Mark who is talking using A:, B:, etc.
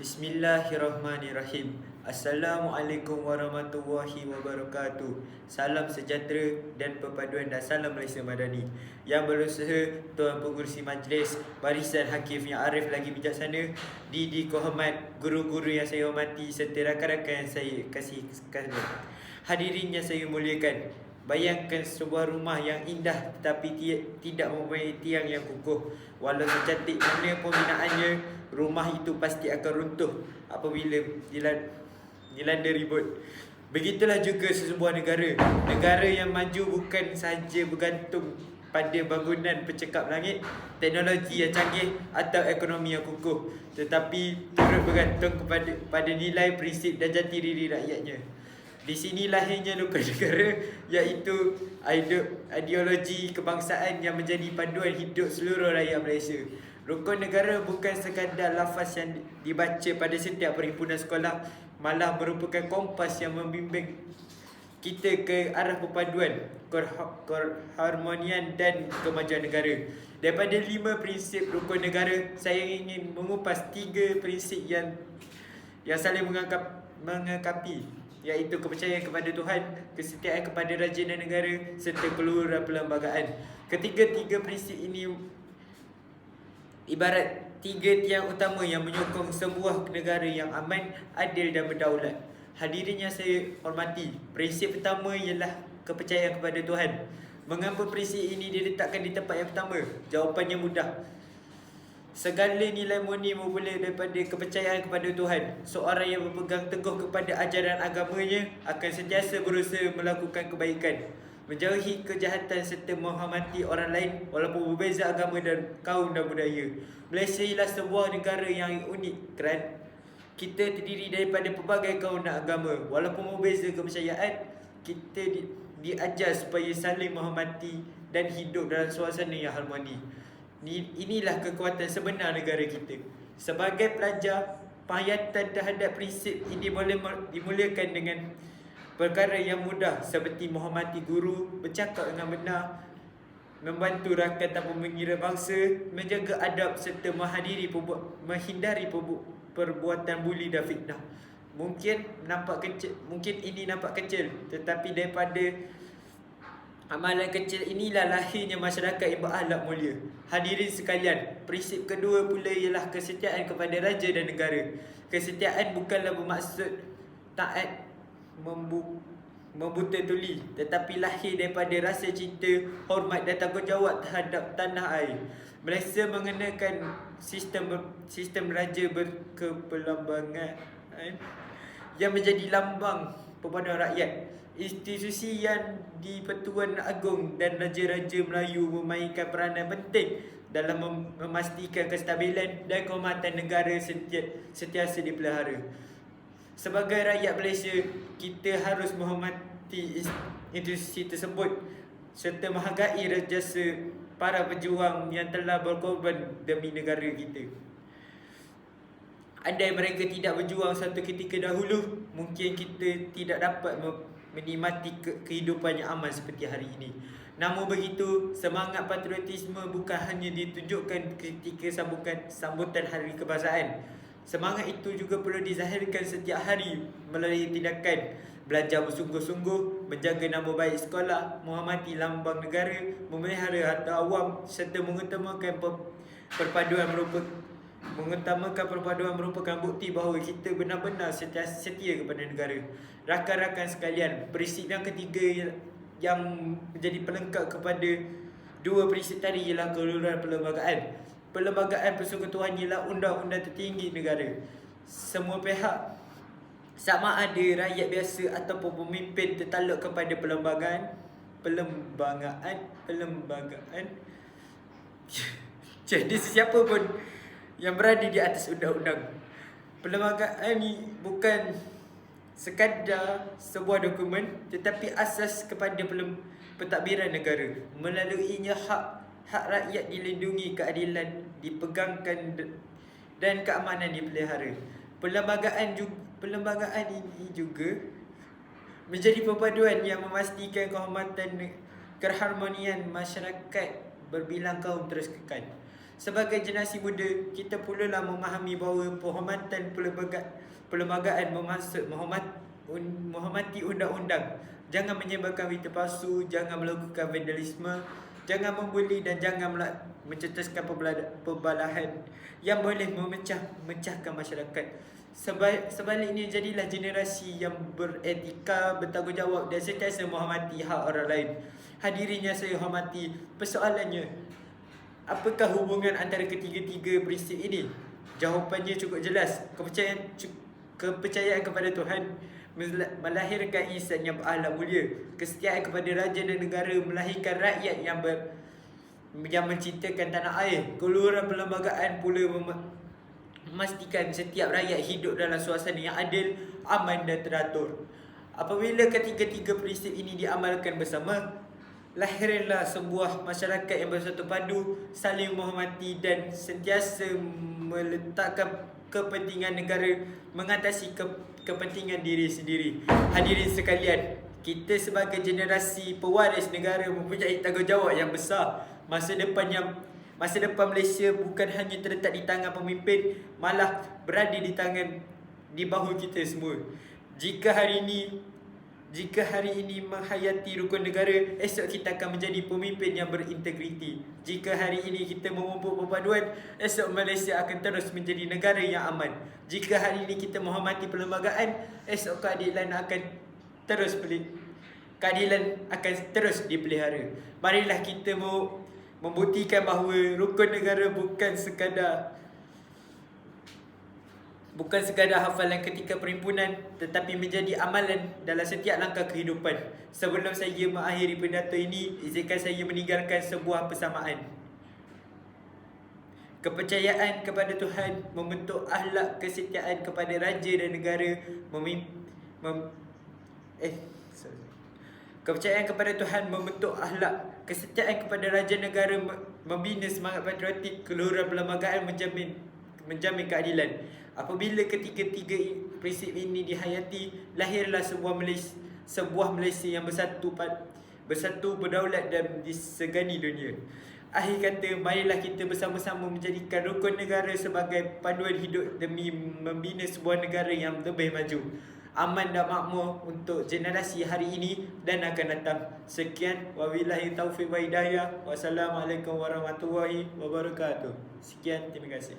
A: Bismillahirrahmanirrahim. Assalamualaikum warahmatullahi wabarakatuh. Salam sejahtera dan perpaduan dan salam Malaysia Madani. Yang berusaha Tuan Pengerusi Majlis, Barisan Hakim yang arif lagi bijaksana, Didi Kohamat, guru-guru yang saya hormati serta rakan-rakan yang saya kasih sekalian. Hadirin yang saya muliakan, bayangkan sebuah rumah yang indah tetapi tidak mempunyai tiang yang kukuh. Walau secantik mana pun binaannya, rumah itu pasti akan runtuh apabila dilanda ribut. Begitulah juga sesebuah negara. Negara yang maju bukan sahaja bergantung pada bangunan pencekap langit, teknologi yang canggih atau ekonomi yang kukuh, tetapi turut bergantung pada nilai, prinsip dan jati diri rakyatnya. Di sini lahirnya rukun negara, iaitu ideologi kebangsaan yang menjadi panduan hidup seluruh rakyat Malaysia. Rukun negara bukan sekadar lafaz yang dibaca pada setiap perhimpunan sekolah, malah merupakan kompas yang membimbing kita ke arah perpaduan, keharmonian dan kemajuan negara. Daripada 5 prinsip rukun negara, saya ingin mengupas 3 prinsip yang saling mengengkapi, iaitu kepercayaan kepada Tuhan, kesetiaan kepada raja dan negara serta keluhuran perlembagaan. Ketiga-tiga prinsip ini ibarat 3 tiang utama yang menyokong sebuah negara yang aman, adil dan berdaulat. Hadirin yang saya hormati, prinsip pertama ialah kepercayaan kepada Tuhan. Mengapa prinsip ini diletakkan di tempat yang pertama? Jawapannya mudah. Segala nilai murni bermula daripada kepercayaan kepada Tuhan. Seorang yang berpegang teguh kepada ajaran agamanya akan sentiasa berusaha melakukan kebaikan, menjauhi kejahatan serta menghormati orang lain walaupun berbeza agama dan kaum dan budaya. Malaysia ialah sebuah negara yang unik kerana kita terdiri daripada pelbagai kaum dan agama. Walaupun berbeza kepercayaan, kita diajar supaya saling menghormati dan hidup dalam suasana yang harmoni. Inilah kekuatan sebenar negara kita. Sebagai pelajar, penghayatan terhadap prinsip ini boleh dimulakan dengan perkara yang mudah seperti menghormati guru, bercakap dengan benar, membantu rakan tanpa mengira bangsa, menjaga adab serta menghindari perbuatan buli dan fitnah. Mungkin ini nampak kecil, tetapi daripada amalan kecil inilah lahirnya masyarakat yang berakhlak mulia. Hadirin sekalian, prinsip kedua pula ialah kesetiaan kepada raja dan negara. Kesetiaan bukanlah bermaksud taat membuta tuli, tetapi lahir daripada rasa cinta, hormat dan tanggungjawab terhadap tanah air. Malaysia mengenakan sistem raja berkeperlembagaan yang menjadi lambang perpaduan rakyat. Institusi yang di Pertuan Agong dan Raja-Raja Melayu memainkan peranan penting dalam memastikan kestabilan dan kehormatan negara sentiasa dipelihara. Sebagai rakyat Malaysia, kita harus menghormati institusi tersebut serta menghargai jasa para pejuang yang telah berkorban demi negara kita. Andai mereka tidak berjuang satu ketika dahulu, mungkin kita tidak dapat menikmati kehidupan yang aman seperti hari ini. Namun begitu, semangat patriotisme bukan hanya ditunjukkan ketika sambutan Hari Kebangsaan. Semangat itu juga perlu dizahirkan setiap hari melalui tindakan belajar bersungguh-sungguh, menjaga nama baik sekolah, menghormati lambang negara, memelihara harta awam serta mengutamakan perpaduan merupakan bukti bahawa kita benar-benar setia kepada negara. Rakan-rakan sekalian, prinsip yang ketiga yang menjadi pelengkap kepada 2 prinsip tadi ialah keluhuran perlembagaan. Perlembagaan Persekutuan ialah undang-undang tertinggi negara. Semua pihak, sama ada rakyat biasa ataupun pemimpin, tertakluk kepada perlembagaan. Jadi sesiapa pun yang berada di atas undang-undang. Perlembagaan ini bukan sekadar sebuah dokumen, tetapi asas kepada pentadbiran negara. Melaluinya hak rakyat dilindungi, keadilan dipegangkan dan keamanan dipelihara. Perlembagaan ini juga menjadi perpaduan yang memastikan kehormatan keharmonian masyarakat berbilang kaum terus kekal. Sebagai generasi muda, kita perlulah memahami bahawa penghormatan perlembagaan bermaksud menghormati undang-undang. Jangan menyebarkan berita palsu, jangan melakukan vandalisme, jangan membuli dan jangan mencetuskan perbalahan yang boleh memecahkan masyarakat. Sebaliknya, jadilah generasi yang beretika, bertanggungjawab dan sentiasa menghormati hak orang lain. Hadirin yang saya hormati, persoalannya, apakah hubungan antara ketiga-tiga prinsip ini? Jawapannya cukup jelas. Kepercayaan kepada Tuhan melahirkan insan yang berakhlak mulia. Kesetiaan kepada raja dan negara melahirkan rakyat yang mencintakan tanah air. Keluaran perlembagaan pula memastikan setiap rakyat hidup dalam suasana yang adil, aman dan teratur. Apabila ketiga-tiga prinsip ini diamalkan bersama, lahirlah sebuah masyarakat yang bersatu padu, saling menghormati dan sentiasa meletakkan kepentingan negara mengatasi kepentingan diri sendiri. Hadirin sekalian, kita sebagai generasi pewaris negara mempunyai tanggungjawab yang besar. Masa depan Malaysia bukan hanya terletak di tangan pemimpin, malah berada di bahu kita semua. Jika hari ini menghayati rukun negara, esok kita akan menjadi pemimpin yang berintegriti. Jika hari ini kita memupuk perpaduan, esok Malaysia akan terus menjadi negara yang aman. Jika hari ini kita menghormati perlembagaan, esok keadilan akan terus dipelihara. Marilah kita membuktikan bahawa rukun negara bukan sekadar hafalan ketika perhimpunan, tetapi menjadi amalan dalam setiap langkah kehidupan. Sebelum saya mengakhiri pidato ini, izinkan saya meninggalkan sebuah persamaan. Kepercayaan kepada Tuhan membentuk akhlak kesetiaan kepada raja dan negara. Kepercayaan kepada Tuhan membentuk akhlak kesetiaan kepada raja negara, membina semangat patriotik. Keluaran perlembagaan menjamin keadilan. Apabila ketiga-tiga prinsip ini dihayati, lahirlah sebuah Malaysia yang bersatu, berdaulat dan disegani dunia. Akhir kata, marilah kita bersama-sama menjadikan rukun negara sebagai panduan hidup demi membina sebuah negara yang lebih maju, aman dan makmur untuk generasi hari ini dan akan datang. Sekian, wabillahi taufiq wa hidayah. Wassalamualaikum warahmatullahi wabarakatuh. Sekian, terima kasih.